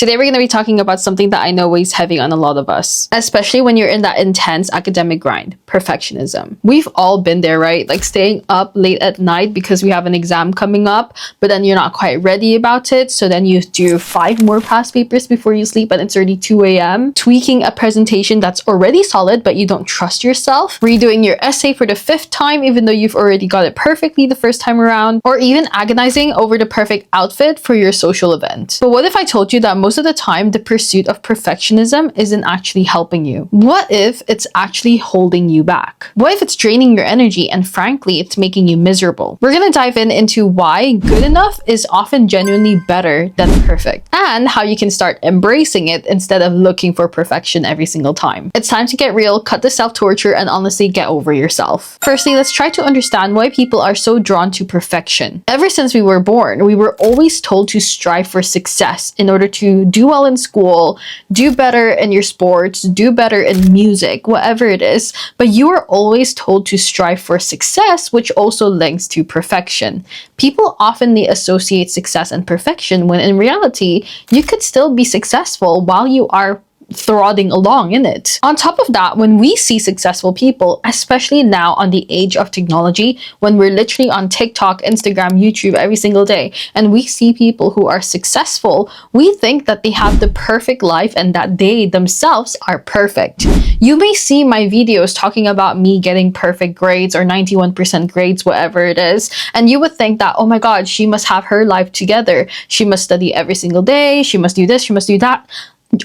Today we're going to be talking about something that I know weighs heavy on a lot of us, especially when you're in that intense academic grind, perfectionism. We've all been there, right? Like staying up late at night because we have an exam coming up, but then you're not quite ready about it. So then you do 5 more past papers before you sleep and it's already 2 a.m. Tweaking a presentation that's already solid, but you don't trust yourself. Redoing your essay for the 5th time, even though you've already got it perfectly the first time around, or even agonizing over the perfect outfit for your social event. But what if I told you that most of the time, the pursuit of perfectionism isn't actually helping you? What if it's actually holding you back? What if it's draining your energy and frankly, it's making you miserable? We're gonna dive into why good enough is often genuinely better than perfect, and how you can start embracing it instead of looking for perfection every single time. It's time to get real, cut the self-torture, and honestly get over yourself. Firstly, let's try to understand why people are so drawn to perfection. Ever since we were born, we were always told to strive for success in order to do well in school, do better in your sports, do better in music, whatever it is. But you are always told to strive for success, which also links to perfection. People oftenly associate success and perfection when in reality, you could still be successful while you are throttling along in it. On top of that, when we see successful people, especially now on the age of technology, when we're literally on TikTok, Instagram, YouTube every single day, and we see people who are successful, we think that they have the perfect life and that they themselves are perfect. You may see my videos talking about me getting perfect grades or 91% grades, whatever it is, and you would think that, oh my God, she must have her life together. She must study every single day. She must do this. She must do that.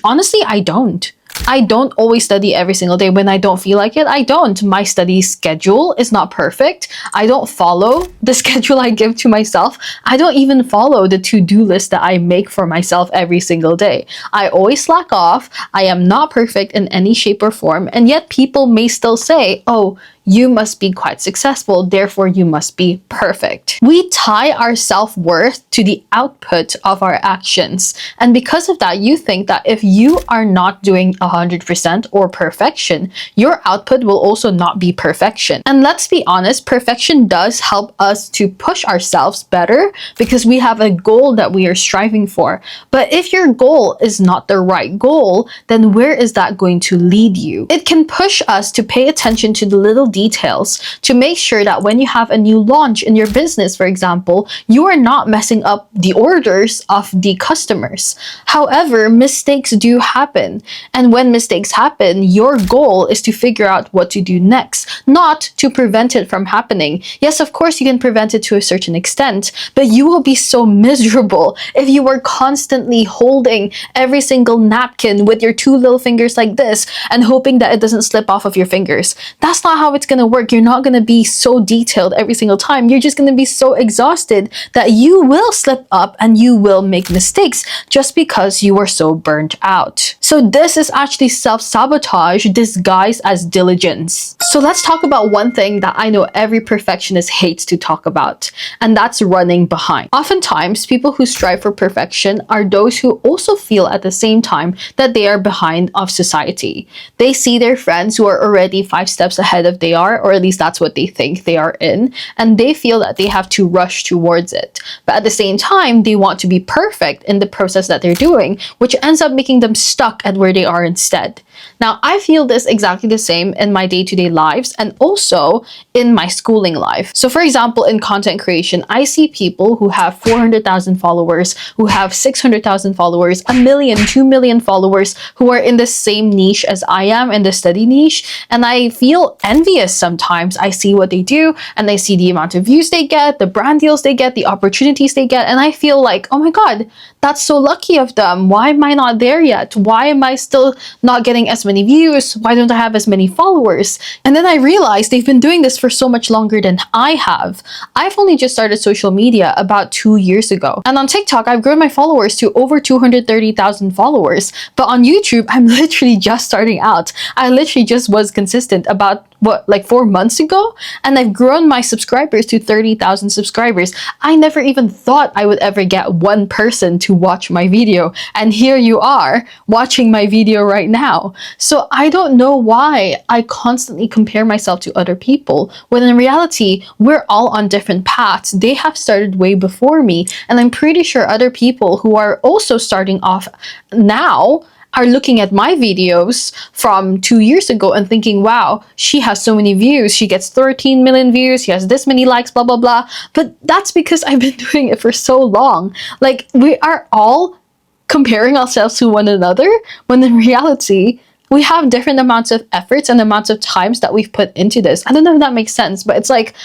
Honestly, I don't. I don't always study every single day. When I don't feel like it, I don't. My study schedule is not perfect. I don't follow the schedule I give to myself. I don't even follow the to-do list that I make for myself every single day. I always slack off. I am not perfect in any shape or form. And yet people may still say, oh, you must be quite successful, therefore you must be perfect. We tie our self-worth to the output of our actions. And because of that, you think that if you are not doing 100% or perfection, your output will also not be perfection. And let's be honest, perfection does help us to push ourselves better because we have a goal that we are striving for. But if your goal is not the right goal, then where is that going to lead you? It can push us to pay attention to the little details to make sure that when you have a new launch in your business, for example, you are not messing up the orders of the customers. However, mistakes do happen. And when mistakes happen, your goal is to figure out what to do next, not to prevent it from happening. Yes, of course, you can prevent it to a certain extent, but you will be so miserable if you were constantly holding every single napkin with your 2 little fingers like this and hoping that it doesn't slip off of your fingers. That's not how it's going to work. You're not going to be so detailed every single time. You're just going to be so exhausted that you will slip up and you will make mistakes just because you are so burnt out. So this is actually self-sabotage disguised as diligence. So let's talk about one thing that I know every perfectionist hates to talk about, and that's running behind. Oftentimes, people who strive for perfection are those who also feel at the same time that they are behind of society. They see their friends who are already 5 steps ahead of they are, or at least that's what they think they are in, and they feel that they have to rush towards it. But at the same time, they want to be perfect in the process that they're doing, which ends up making them stuck at where they are instead. Now, I feel this exactly the same in my day-to-day lives and also in my schooling life. So for example, in content creation, I see people who have 400,000 followers, who have 600,000 followers, 1 million, 2 million followers, who are in the same niche as I am, in the study niche. And I feel envious sometimes. I see what they do and I see the amount of views they get, the brand deals they get, the opportunities they get. And I feel like, oh my God, that's so lucky of them. Why am I not there yet? Why am I still not getting as many views? Why don't I have as many followers? And then I realized they've been doing this for so much longer than I have. I've only just started social media about 2 years ago. And on TikTok, I've grown my followers to over 230,000 followers. But on YouTube, I'm literally just starting out. I literally just was consistent about what, like 4 months ago, and I've grown my subscribers to 30,000 subscribers. I never even thought I would ever get one person to watch my video, and here you are watching my video right now. So I don't know why I constantly compare myself to other people, when in reality we're all on different paths. They have started way before me, and I'm pretty sure other people who are also starting off now are looking at my videos from 2 years ago and thinking, wow, she has so many views, she gets 13 million views, she has this many likes, blah, blah, blah. But that's because I've been doing it for so long. Like, we are all comparing ourselves to one another, when in reality, we have different amounts of efforts and amounts of times that we've put into this. I don't know if that makes sense, but it's like,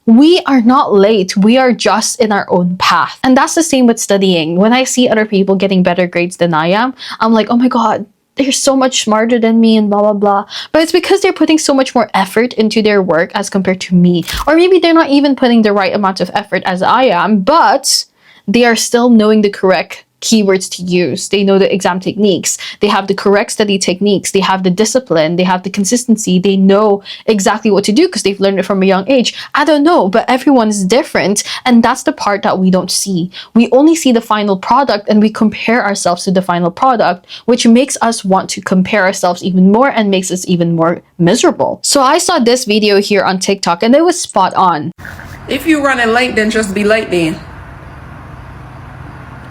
we are not late. We are just in our own path. And that's the same with studying. When I see other people getting better grades than I am, I'm like, oh my God, they're so much smarter than me and blah, blah, blah. But it's because they're putting so much more effort into their work as compared to me. Or maybe they're not even putting the right amount of effort as I am, but they are still knowing the correct keywords to use. They know the exam techniques. They have the correct study techniques. They have the discipline. They have the consistency. They know exactly what to do because they've learned it from a young age. I don't know, but everyone is different. And that's the part that we don't see. We only see the final product and we compare ourselves to the final product, which makes us want to compare ourselves even more and makes us even more miserable. So I saw this video here on TikTok and it was spot on. If you're running late, then just be late then.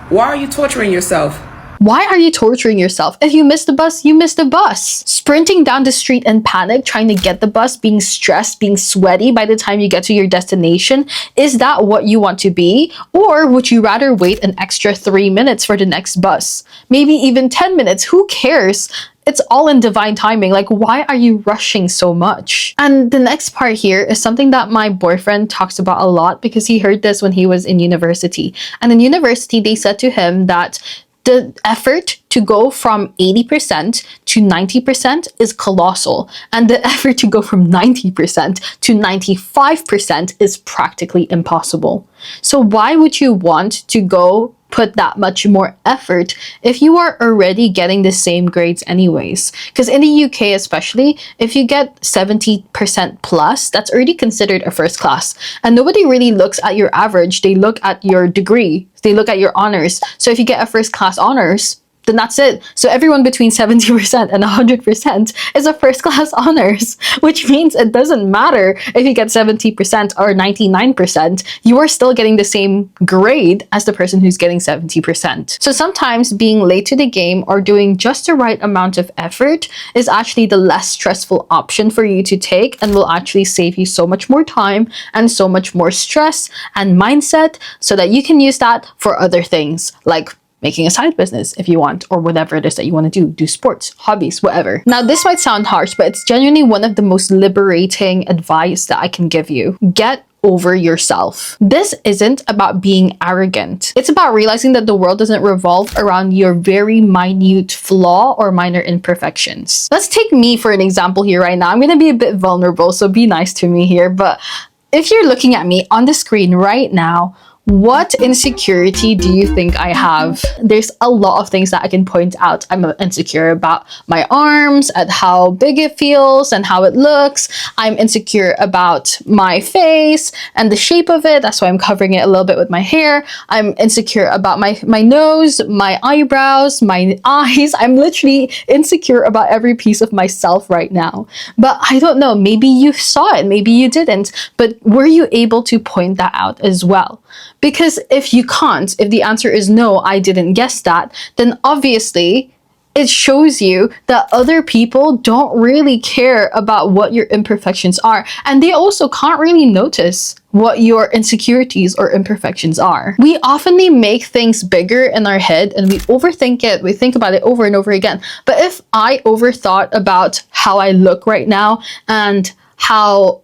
Why are you torturing yourself? Why are you torturing yourself? If you miss the bus, you miss the bus. Sprinting down the street in panic, trying to get the bus, being stressed, being sweaty by the time you get to your destination, is that what you want to be? Or would you rather wait an extra 3 minutes for the next bus? Maybe even 10 minutes, who cares? It's all in divine timing. Like, why are you rushing so much? And the next part here is something that my boyfriend talks about a lot because he heard this when he was in university. And in university, they said to him that the effort to go from 80% to 90% is colossal. And the effort to go from 90% to 95% is practically impossible. So why would you want to go put that much more effort if you are already getting the same grades anyways? Because in the UK especially, if you get 70% plus, that's already considered a first class. And nobody really looks at your average, they look at your degree, they look at your honors. So if you get a first class honors, then that's it. So everyone between 70% and 100% is a first class honors, which means it doesn't matter if you get 70% or 99%, you are still getting the same grade as the person who's getting 70%. So sometimes being late to the game or doing just the right amount of effort is actually the less stressful option for you to take and will actually save you so much more time and so much more stress and mindset so that you can use that for other things like making a side business if you want, or whatever it is that you want to do sports, hobbies, whatever. Now, this might sound harsh, but it's genuinely one of the most liberating advice that I can give you. Get over yourself. This isn't about being arrogant. It's about realizing that the world doesn't revolve around your very minute flaw or minor imperfections. Let's take me for an example here right now. I'm going to be a bit vulnerable, so be nice to me here. But if you're looking at me on the screen right now, what insecurity do you think I have? There's a lot of things that I can point out. I'm insecure about my arms, at how big it feels and how it looks. I'm insecure about my face and the shape of it. That's why I'm covering it a little bit with my hair. I'm insecure about my nose, my eyebrows, my eyes. I'm literally insecure about every piece of myself right now. But I don't know, maybe you saw it, maybe you didn't. But were you able to point that out as well? Because if you can't, if the answer is no, I didn't guess that, then obviously it shows you that other people don't really care about what your imperfections are. And they also can't really notice what your insecurities or imperfections are. We oftenly make things bigger in our head and we overthink it. We think about it over and over again. But if I overthought about how I look right now and how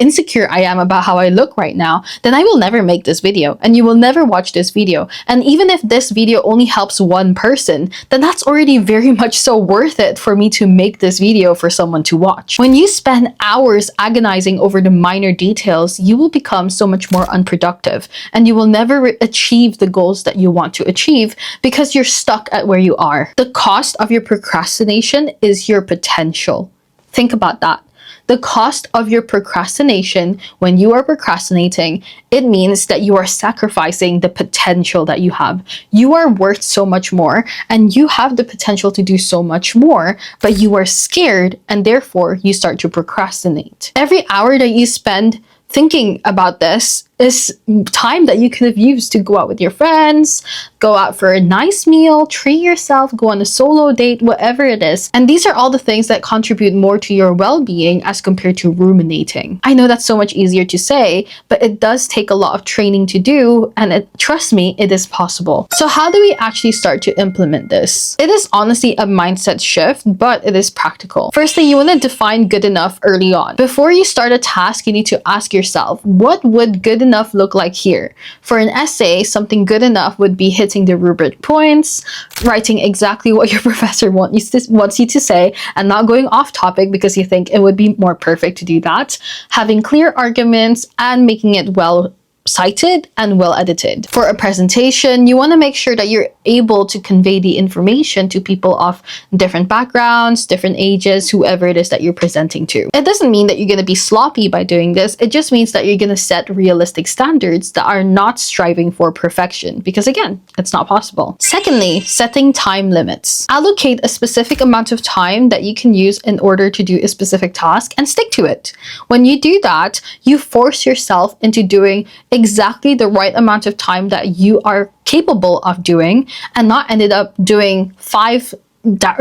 insecure I am about how I look right now, then I will never make this video and you will never watch this video. And even if this video only helps one person, then that's already very much so worth it for me to make this video for someone to watch. When you spend hours agonizing over the minor details, you will become so much more unproductive and you will never achieve the goals that you want to achieve because you're stuck at where you are. The cost of your procrastination is your potential. Think about that. The cost of your procrastination, when you are procrastinating, it means that you are sacrificing the potential that you have. You are worth so much more and you have the potential to do so much more, but you are scared and therefore you start to procrastinate. Every hour that you spend thinking about this is time that you could have used to go out with your friends, go out for a nice meal, treat yourself, go on a solo date, whatever it is. And these are all the things that contribute more to your well-being as compared to ruminating. I know that's so much easier to say, but it does take a lot of training to do, and trust me, it is possible. So how do we actually start to implement this? It is honestly a mindset shift, but it is practical. Firstly, you want to define good enough early on. Before you start a task, you need to ask yourself, what would good enough look like here? For an essay, something good enough would be hitting the rubric points, writing exactly what your professor wants you to say, and not going off topic because you think it would be more perfect to do that, having clear arguments, and making it well cited and well edited. For a presentation, you want to make sure that you're able to convey the information to people of different backgrounds, different ages, whoever it is that you're presenting to. It doesn't mean that you're going to be sloppy by doing this. It just means that you're going to set realistic standards that are not striving for perfection, because again, it's not possible. Secondly, setting time limits. Allocate a specific amount of time that you can use in order to do a specific task and stick to it. When you do that, you force yourself into doing exactly the right amount of time that you are capable of doing, and not ended up doing 5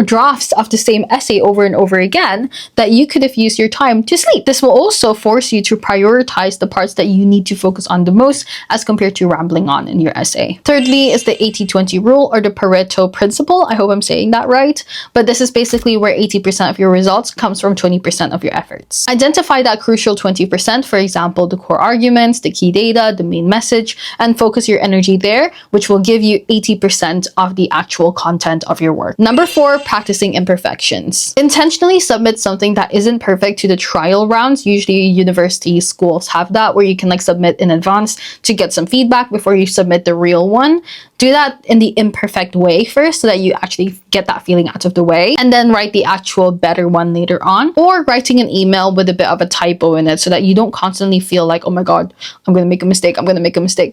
drafts of the same essay over and over again that you could have used your time to sleep. This will also force you to prioritize the parts that you need to focus on the most as compared to rambling on in your essay. Thirdly is the 80-20 rule, or the Pareto principle. I hope I'm saying that right, but this is basically where 80% of your results comes from 20% of your efforts. Identify that crucial 20%, for example, the core arguments, the key data, the main message, and focus your energy there, which will give you 80% of the actual content of your work. Number 4, practicing imperfections. Intentionally submit something that isn't perfect to the trial rounds. Usually university schools have that, where you can submit in advance to get some feedback before you submit the real one. Do that in the imperfect way first so that you actually get that feeling out of the way, and then write the actual better one later on, or writing an email with a bit of a typo in it so that you don't constantly feel like, oh my god, I'm going to make a mistake, I'm going to make a mistake.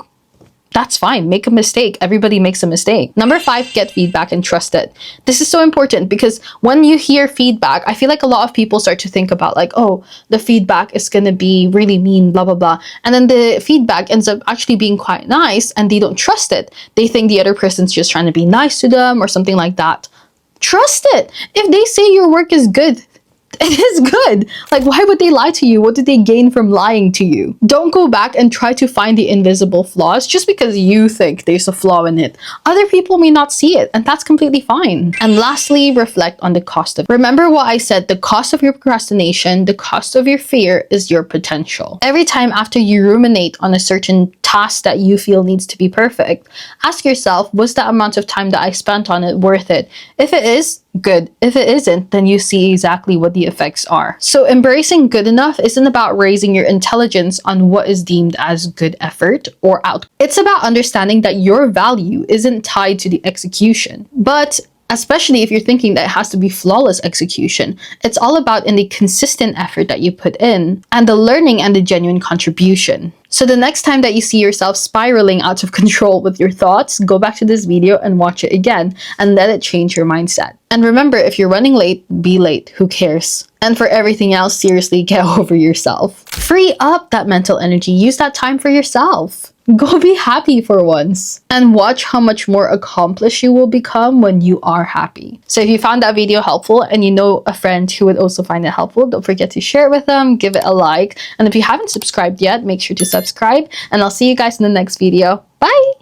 That's fine. Make a mistake. Everybody makes a mistake. Number 5, get feedback and trust it. This is so important because when you hear feedback, I feel like a lot of people start to think about oh, the feedback is going to be really mean, blah, blah, blah. And then the feedback ends up actually being quite nice and they don't trust it. They think the other person's just trying to be nice to them or something like that. Trust it. If they say your work is good, it is good. Why would they lie to you? What did they gain from lying to you? Don't go back and try to find the invisible flaws just because you think there's a flaw in it. Other people may not see it, and that's completely fine. And lastly, reflect on the cost of it. Remember what I said, the cost of your procrastination, the cost of your fear is your potential. Every time after you ruminate on a certain task that you feel needs to be perfect, ask yourself, was that amount of time that I spent on it worth it? If it is, good. If it isn't, then you see exactly what the effects are. So embracing good enough isn't about raising your intelligence on what is deemed as good effort or outcome. It's about understanding that your value isn't tied to the execution, but especially if you're thinking that it has to be flawless execution, it's all about in the consistent effort that you put in and the learning and the genuine contribution. So the next time that you see yourself spiraling out of control with your thoughts, go back to this video and watch it again and let it change your mindset. And remember, if you're running late, be late. Who cares? And for everything else, seriously, get over yourself. Free up that mental energy. Use that time for yourself. Go be happy for once. And watch how much more accomplished you will become when you are happy. So if you found that video helpful and you know a friend who would also find it helpful, don't forget to share it with them, give it a like. And if you haven't subscribed yet, make sure to subscribe. And I'll see you guys in the next video. Bye!